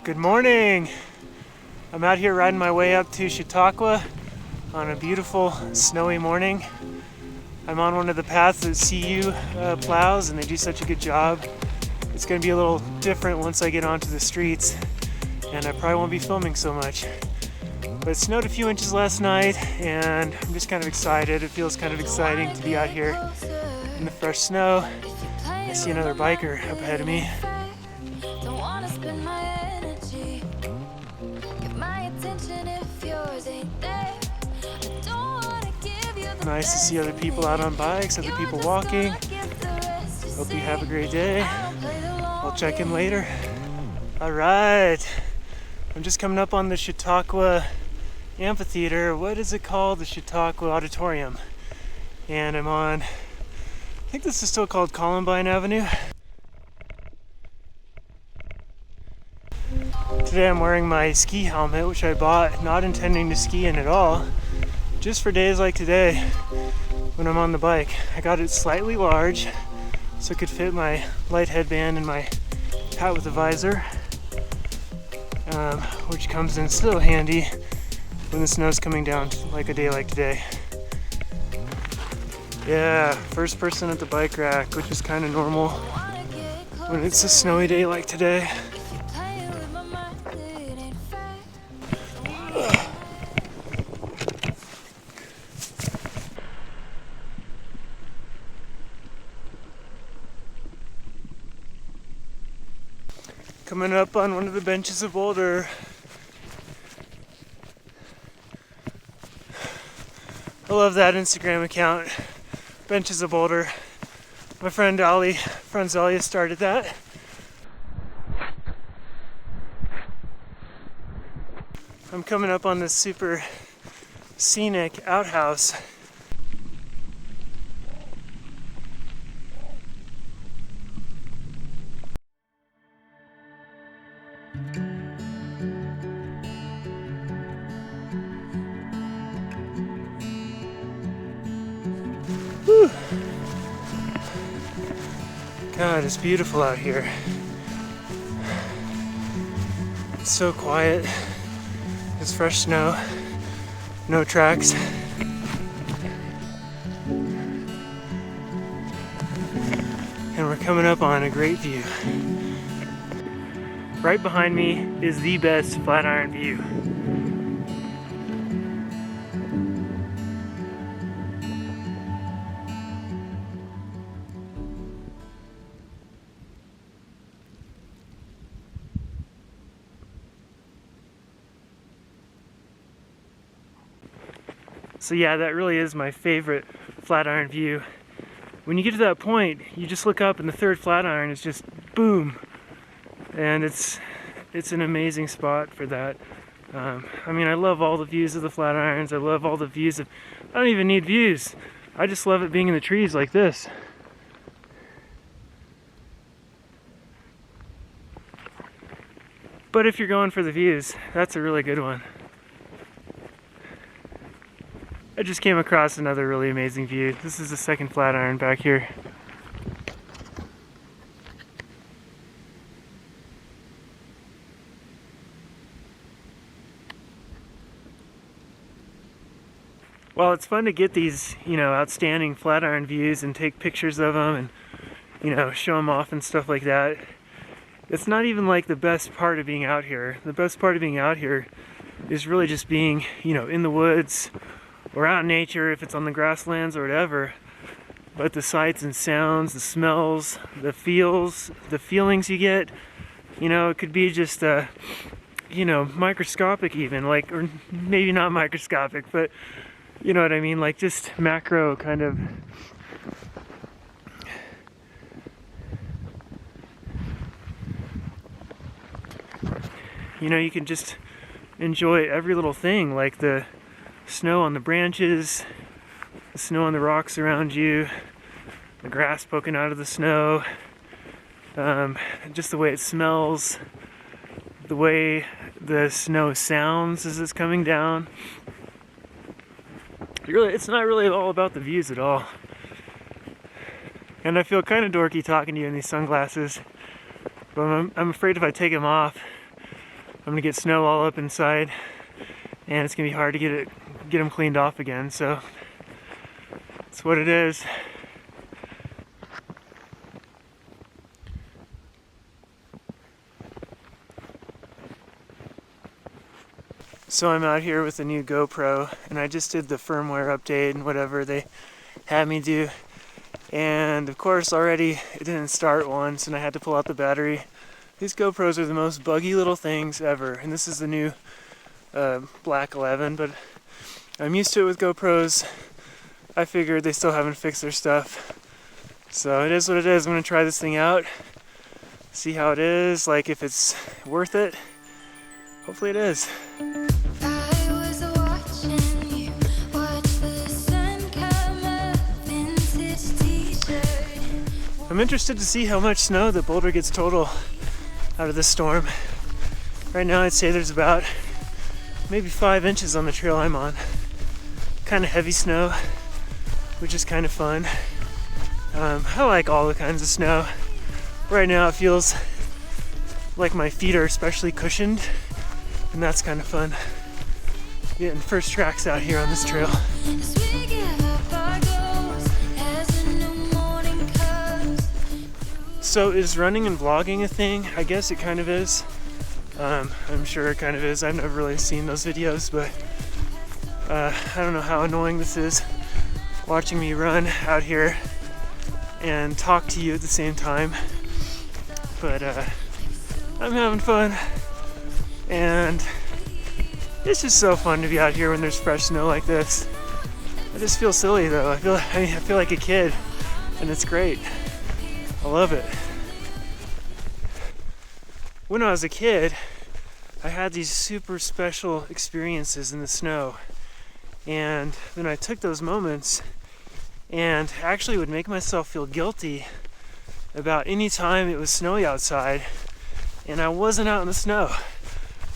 Good morning! I'm out here riding my way up to Chautauqua on a beautiful snowy morning. I'm on one of the paths that CU plows, and they do such a good job. It's going to be a little different once I get onto the streets, and I probably won't be filming so much. But it snowed a few inches last night, and I'm just kind of excited. It feels kind of exciting to be out here in the fresh snow. I see another biker up ahead of me. Nice to see other people out on bikes, other people walking. Hope you have a great day. I'll check in later. All right, I'm just coming up on the Chautauqua Amphitheater. What is it called? The Chautauqua Auditorium. And I'm on, I think this is still called Columbine Avenue. Today I'm wearing my ski helmet, which I bought not intending to ski in at all, just for days like today when I'm on the bike. I got it slightly large so it could fit my light headband and my hat with a visor, which comes in so handy when the snow's coming down like a day like today. Yeah, first person at the bike rack, which is kind of normal when it's a snowy day like today. Coming up on one of the benches of Boulder. I love that Instagram account, Benches of Boulder. My friend Ali, Franzalia started that. I'm coming up on this super scenic outhouse. Whew. God, it's beautiful out here. It's so quiet. It's fresh snow, no tracks. And we're coming up on a great view. Right behind me is the best Flatiron view. So yeah, that really is my favorite Flatiron view. When you get to that point, you just look up and the third Flatiron is just boom. And it's an amazing spot for that. I mean, I love all the views of the Flatirons. I love all the views of, I don't even need views. I just love it being in the trees like this. But if you're going for the views, that's a really good one. I just came across another really amazing view. This is the second Flatiron back here. Well, it's fun to get these, outstanding Flatiron views and take pictures of them and, show them off and stuff like that. It's not even like the best part of being out here. The best part of being out here is really just being, in the woods or out in nature, if it's on the grasslands or whatever. But the sights and sounds, the smells, the feels, the feelings you get, it could be just, microscopic even, or maybe not microscopic, but you know what I mean, like just macro kind of. You can just enjoy every little thing, like the snow on the branches, the snow on the rocks around you, the grass poking out of the snow, just the way it smells, the way the snow sounds as it's coming down. It's not really all about the views at all. And I feel kind of dorky talking to you in these sunglasses, but I'm afraid if I take them off, I'm gonna get snow all up inside, and it's gonna be hard to get them cleaned off again. So that's what it is. So I'm out here with the new GoPro, and I just did the firmware update and whatever they had me do. And of course already it didn't start once, and I had to pull out the battery. These GoPros are the most buggy little things ever, and this is the new Black 11, but I'm used to it with GoPros. I figured they still haven't fixed their stuff. So it is what it is. I'm gonna try this thing out, see how it is, like if it's worth it. Hopefully it is. I'm interested to see how much snow that Boulder gets total out of this storm. Right now I'd say there's about maybe 5 inches on the trail I'm on. Kind of heavy snow, which is kind of fun. I like all the kinds of snow. Right now it feels like my feet are especially cushioned, and that's kind of fun. Getting first tracks out here on this trail. So is running and vlogging a thing? I guess it kind of is. I'm sure it kind of is. I've never really seen those videos, but I don't know how annoying this is, watching me run out here and talk to you at the same time. But I'm having fun, and it's just so fun to be out here when there's fresh snow like this. I just feel silly though. I feel like a kid, and it's great. I love it. When I was a kid, I had these super special experiences in the snow, and then I took those moments and actually would make myself feel guilty about any time it was snowy outside and I wasn't out in the snow.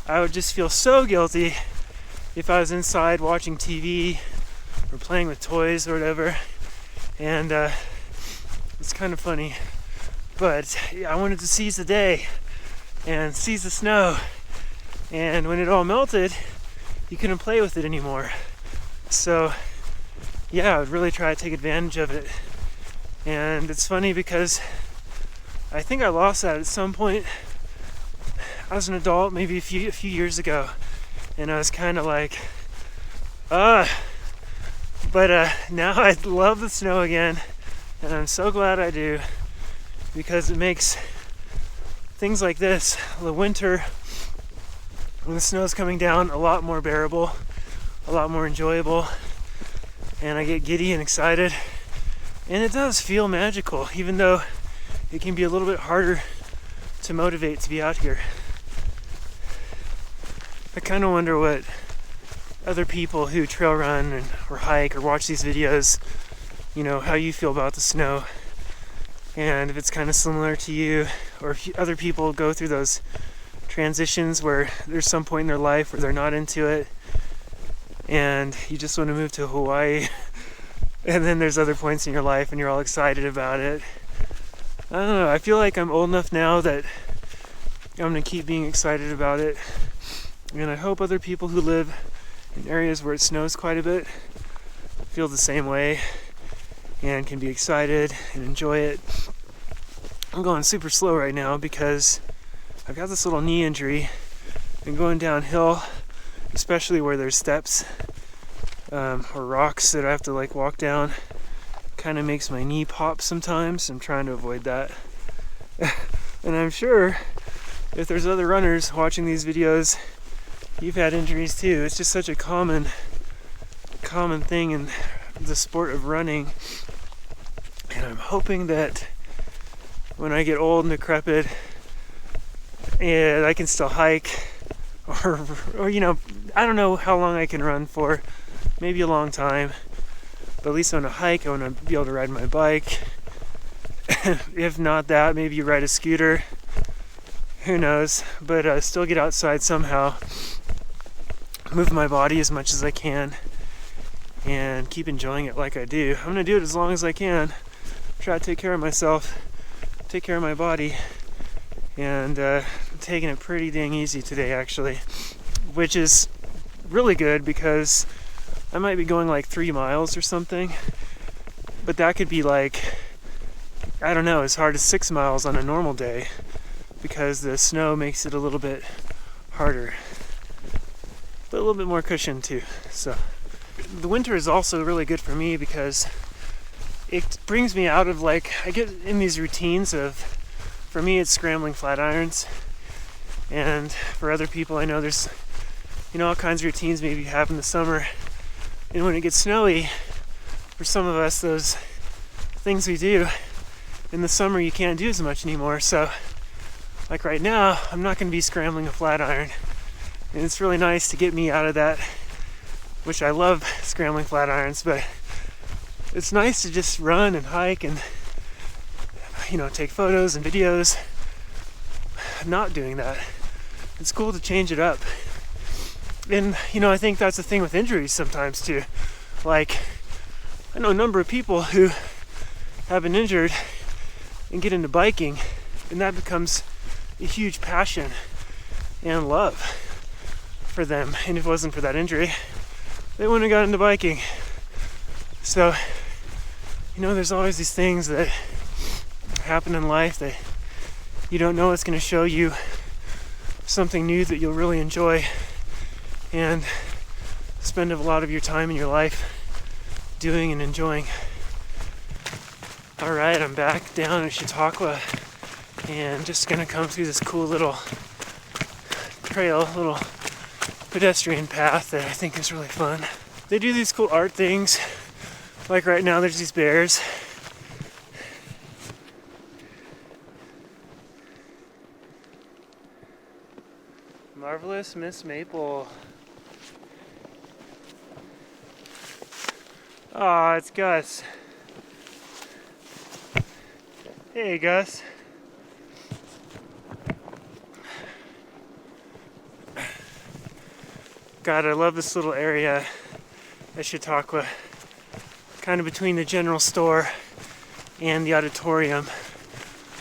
I would just feel so guilty if I was inside watching TV or playing with toys or whatever, and it's kind of funny. But I wanted to seize the day and seize the snow, and when it all melted, you couldn't play with it anymore. So yeah, I would really try to take advantage of it. And it's funny because I think I lost that at some point. I was an adult maybe a few years ago, and I was kind of like, but now I love the snow again, and I'm so glad I do, because it makes things like this, the winter, when the snow's coming down, a lot more bearable, a lot more enjoyable, and I get giddy and excited, and it does feel magical, even though it can be a little bit harder to motivate to be out here. I kind of wonder what other people who trail run or hike or watch these videos, how you feel about the snow, and if it's kind of similar to you, or if other people go through those transitions where there's some point in their life where they're not into it and you just want to move to Hawaii, and then there's other points in your life and you're all excited about it. I don't know, I feel like I'm old enough now that I'm going to keep being excited about it, and I hope other people who live in areas where it snows quite a bit feel the same way and can be excited and enjoy it. I'm going super slow right now because I've got this little knee injury, and going downhill, especially where there's steps or rocks that I have to walk down, kind of makes my knee pop sometimes. I'm trying to avoid that. And I'm sure if there's other runners watching these videos, you've had injuries too. It's just such a common thing in the sport of running, and I'm hoping that when I get old and decrepit and I can still hike, or I don't know how long I can run for, maybe a long time, but at least on a hike I want to be able to ride my bike. If not that, maybe ride a scooter, who knows, but still get outside somehow, move my body as much as I can, and keep enjoying it like I do. I'm going to do it as long as I can. I'm try to take care of myself, take care of my body, and I'm taking it pretty dang easy today actually, which is really good because I might be going like 3 miles or something, but that could be like, I don't know, as hard as 6 miles on a normal day because the snow makes it a little bit harder, but a little bit more cushion too. So the winter is also really good for me because it brings me out of, like, I get in these routines of, for me it's scrambling flat irons, and for other people I know there's, you know, all kinds of routines maybe you have in the summer, and when it gets snowy, for some of us those things we do in the summer you can't do as much anymore. So like right now I'm not going to be scrambling a flat iron, and it's really nice to get me out of that, which I love scrambling flat irons, but it's nice to just run and hike and, you know, take photos and videos. Not doing that. It's cool to change it up. And, you know, I think that's the thing with injuries sometimes too. Like, I know a number of people who have been injured and get into biking, and that becomes a huge passion and love for them. And if it wasn't for that injury, they wouldn't have got into biking. So, you know, there's always these things that happen in life that you don't know it's going to show you something new that you'll really enjoy and spend a lot of your time in your life doing and enjoying. Alright, I'm back down in Chautauqua and just going to come through this cool little trail, little pedestrian path that I think is really fun. They do these cool art things. Like right now there's these bears. Marvelous Miss Maple. Aw, it's Gus. Hey Gus. God, I love this little area at Chautauqua. Kind of between the general store and the auditorium.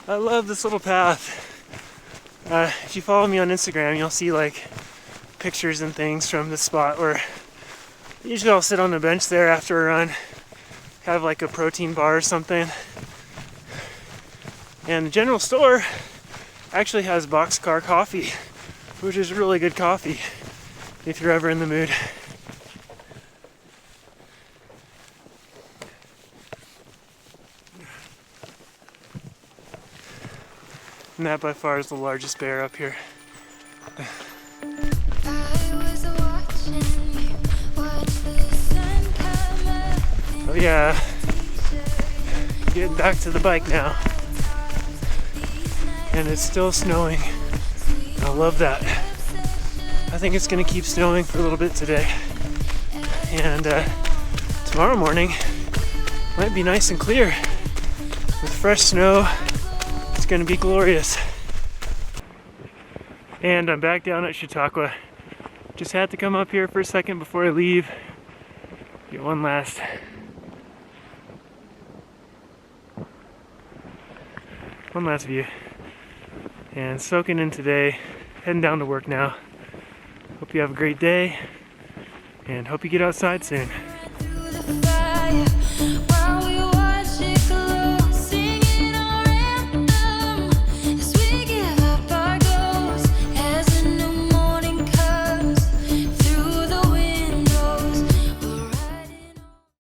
I love this little path. If you follow me on Instagram, you'll see like pictures and things from the spot where usually I'll sit on the bench there after a run, have like a protein bar or something. And the general store actually has boxcar coffee, which is really good coffee if you're ever in the mood. And that by far is the largest bear up here. Oh yeah, getting back to the bike now. And it's still snowing. I love that. I think it's gonna keep snowing for a little bit today. And tomorrow morning might be nice and clear with fresh snow. It's gonna be glorious. And I'm back down at Chautauqua. Just had to come up here for a second before I leave. Get one last view. And soaking in today. Heading down to work now. Hope you have a great day and hope you get outside soon.